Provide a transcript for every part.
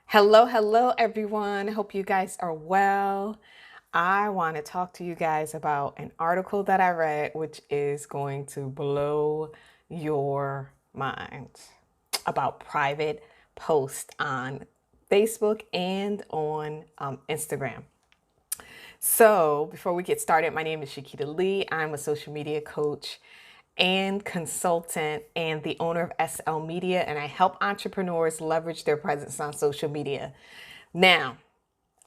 Hello, everyone. Hope you guys are well. I want to talk to you guys about an article that I read, which is going to blow your mind about private posts on Facebook and on Instagram. So, before we get started, my name is Shakita Lee. I'm a social media coach and consultant and the owner of SL Media, and I help entrepreneurs leverage their presence on social media. Now,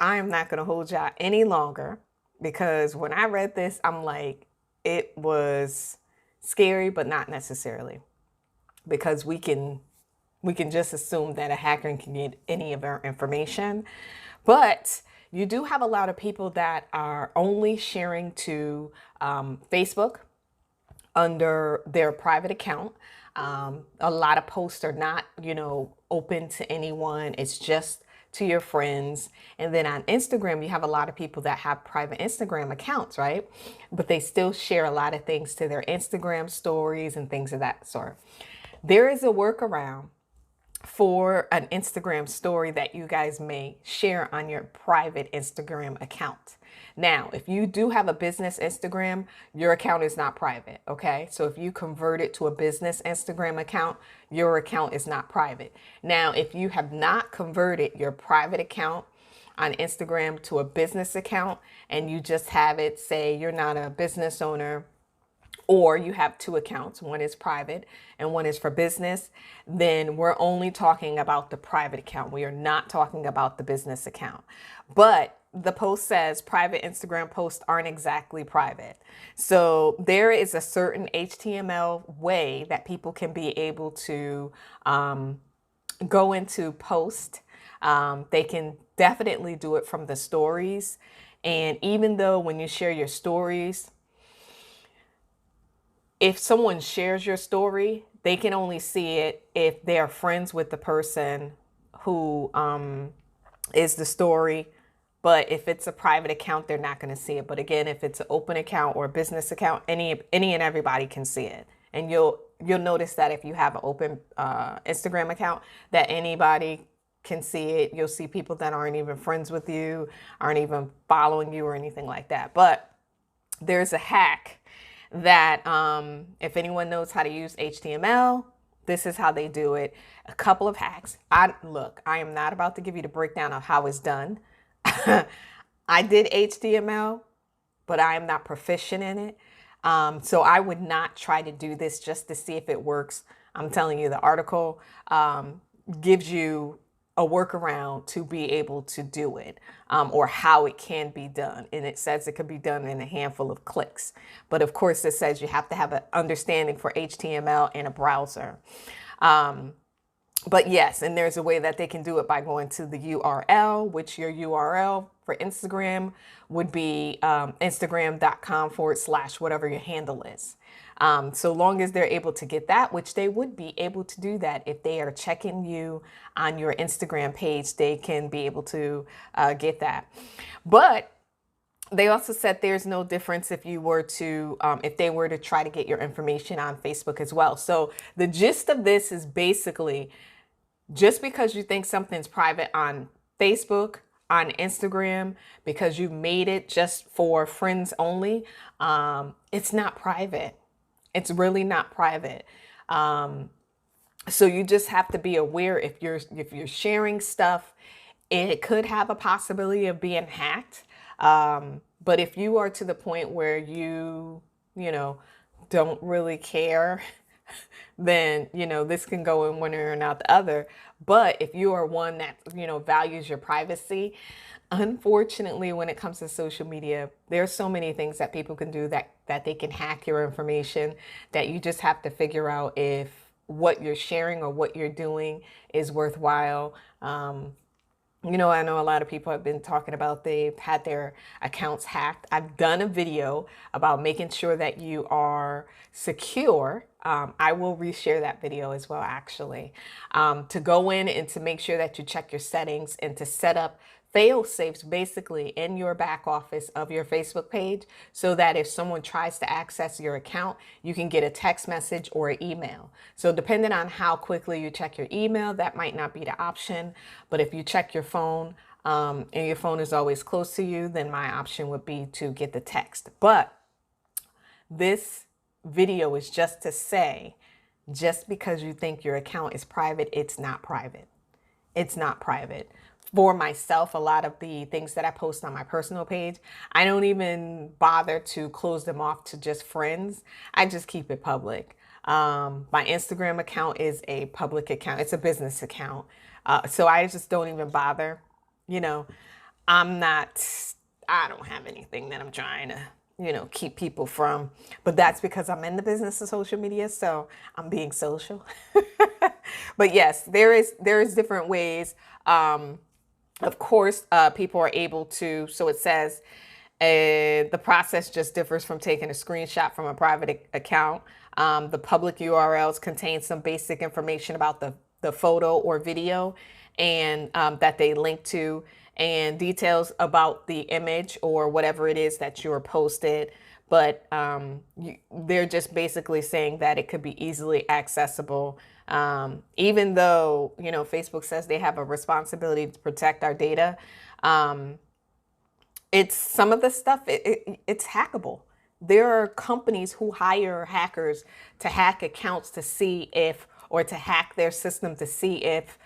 I am not going to hold y'all any longer because when I read this, I'm like, it was scary, but not necessarily because we can just assume that a hacker can get any of our information. But you do have a lot of people that are only sharing to Facebook under their private account. A lot of posts are not, open to anyone. It's just to your friends. And then on Instagram, you have a lot of people that have private Instagram accounts, right? But they still share a lot of things to their Instagram stories and things of that sort. There is a workaround for an Instagram story that you guys may share on your private Instagram account. Now, if you do have a business Instagram, your account is not private, okay? So if you convert it to a business Instagram account, your account is not private. Now, if you have not converted your private account on Instagram to a business account and you just have it, say you're not a business owner, or you have two accounts, one is private and one is for business, then we're only talking about the private account. We are not talking about the business account. But the post says private Instagram posts aren't exactly private. So there is a certain HTML way that people can be able to go into post. They can definitely do it from the stories. And even though when you share your stories, if someone shares your story, they can only see it if they are friends with the person who is the story. But if it's a private account, they're not going to see it. But again, if it's an open account or a business account, any and everybody can see it. And you'll notice that if you have an open Instagram account, that anybody can see it. You'll see people that aren't even friends with you, aren't even following you or anything like that. But there's a hack that if anyone knows how to use HTML, this is how they do it. A couple of hacks. I am not about to give you the breakdown of how it's done. I did HTML, but I am not proficient in it. So I would not try to do this just to see if it works. I'm telling you, the article gives you a workaround to be able to do it, or how it can be done. And it says it could be done in a handful of clicks. But of course, it says you have to have an understanding for HTML in a browser. But yes, and there's a way that they can do it by going to the URL, which your URL for Instagram would be instagram.com/ whatever your handle is. So long as they're able to get that, which they would be able to do that if they are checking you on your Instagram page, they can be able to get that. But they also said there's no difference if you were to, if they were to try to get your information on Facebook as well. So the gist of this is basically just because you think something's private on Facebook, on Instagram, because you made it just for friends only, it's not private. It's really not private. So you just have to be aware if you're sharing stuff, it could have a possibility of being hacked. But if you are to the point where you don't really care, then this can go in one ear and out the other. But if you are one that values your privacy, unfortunately, when it comes to social media, there are so many things that people can do that they can hack your information, that you just have to figure out if what you're sharing or what you're doing is worthwhile. I know a lot of people have been talking about they've had their accounts hacked. I've done a video about making sure that you are secure. I will reshare that video as well, actually, to go in and to make sure that you check your settings and to set up fail safes basically in your back office of your Facebook page, so that if someone tries to access your account, you can get a text message or an email. So depending on how quickly you check your email, that might not be the option. But if you check your phone, and your phone is always close to you, then my option would be to get the text. But this video is just to say, just because you think your account is private, it's not private. It's not private. For myself, a lot of the things that I post on my personal page, I don't even bother to close them off to just friends. I just keep it public. My Instagram account is a public account. It's a business account. So I just don't even bother. You know, I don't have anything that I'm trying to, keep people from. But that's because I'm in the business of social media, so I'm being social. But yes, there is different ways. Of course, people are able to, so it says the process just differs from taking a screenshot from a private account. The public URLs contain some basic information about the photo or video and that they link to, and details about the image or whatever it is that you're posted. But they're just basically saying that it could be easily accessible. Even though, Facebook says they have a responsibility to protect our data. It's some of the stuff, it's hackable. There are companies who hire hackers to hack accounts to see if, or to hack their system to see if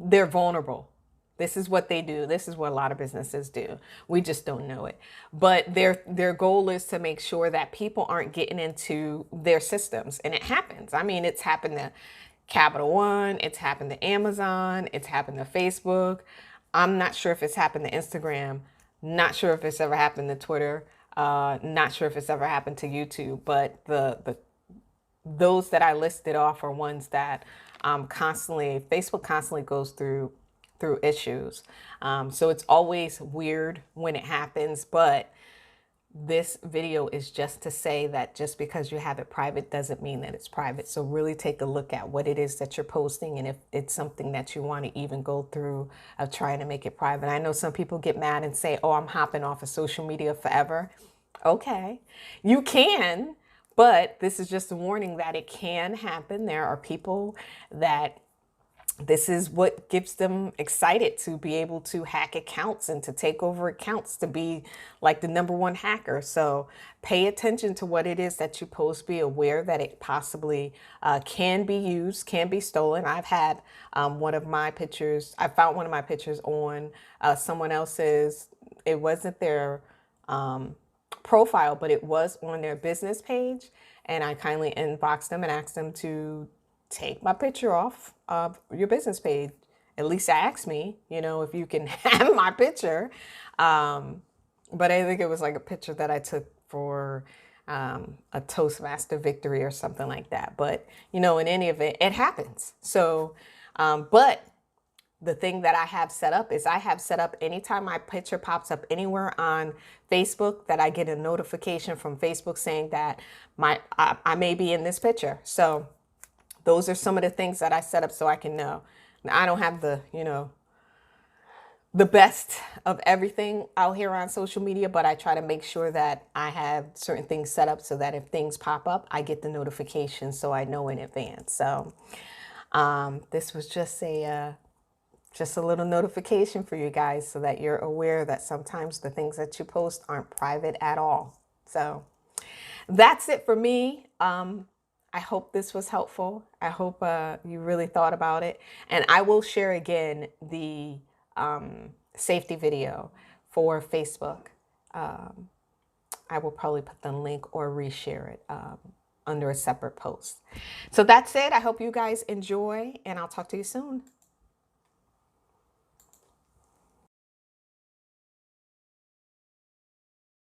they're vulnerable. This is what they do. This is what a lot of businesses do. We just don't know it. But their goal is to make sure that people aren't getting into their systems. And it happens. I mean, it's happened to Capital One. It's happened to Amazon. It's happened to Facebook. I'm not sure if it's happened to Instagram. Not sure if it's ever happened to Twitter. Not sure if it's ever happened to YouTube. But those that I listed off are ones that Facebook constantly goes through issues. So it's always weird when it happens, but this video is just to say that just because you have it private doesn't mean that it's private. So really take a look at what it is that you're posting, and if it's something that you want to even go through of trying to make it private. I know some people get mad and say, oh, I'm hopping off of social media forever. Okay, you can, but this is just a warning that it can happen. There are people that this is what gets them excited to be able to hack accounts and to take over accounts, to be like the #1 hacker. So pay attention to what it is that you post. Be aware that it possibly can be used, can be stolen. I've had one of my pictures, I found one of my pictures on someone else's, it wasn't their profile, but it was on their business page. And I kindly inboxed them and asked them to take my picture off of your business page. At least ask me, if you can have my picture. But I think it was like a picture that I took for a Toastmaster victory or something like that. But, in any event, it happens. So, but the thing that I have set up is anytime my picture pops up anywhere on Facebook, that I get a notification from Facebook saying that I may be in this picture. So those are some of the things that I set up so I can know. Now, I don't have the best of everything out here on social media, but I try to make sure that I have certain things set up so that if things pop up, I get the notification so I know in advance. So this was just a little notification for you guys so that you're aware that sometimes the things that you post aren't private at all. So that's it for me. I hope this was helpful. I hope you really thought about it. And I will share again the safety video for Facebook. I will probably put the link or reshare it under a separate post. So that's it. I hope you guys enjoy, and I'll talk to you soon.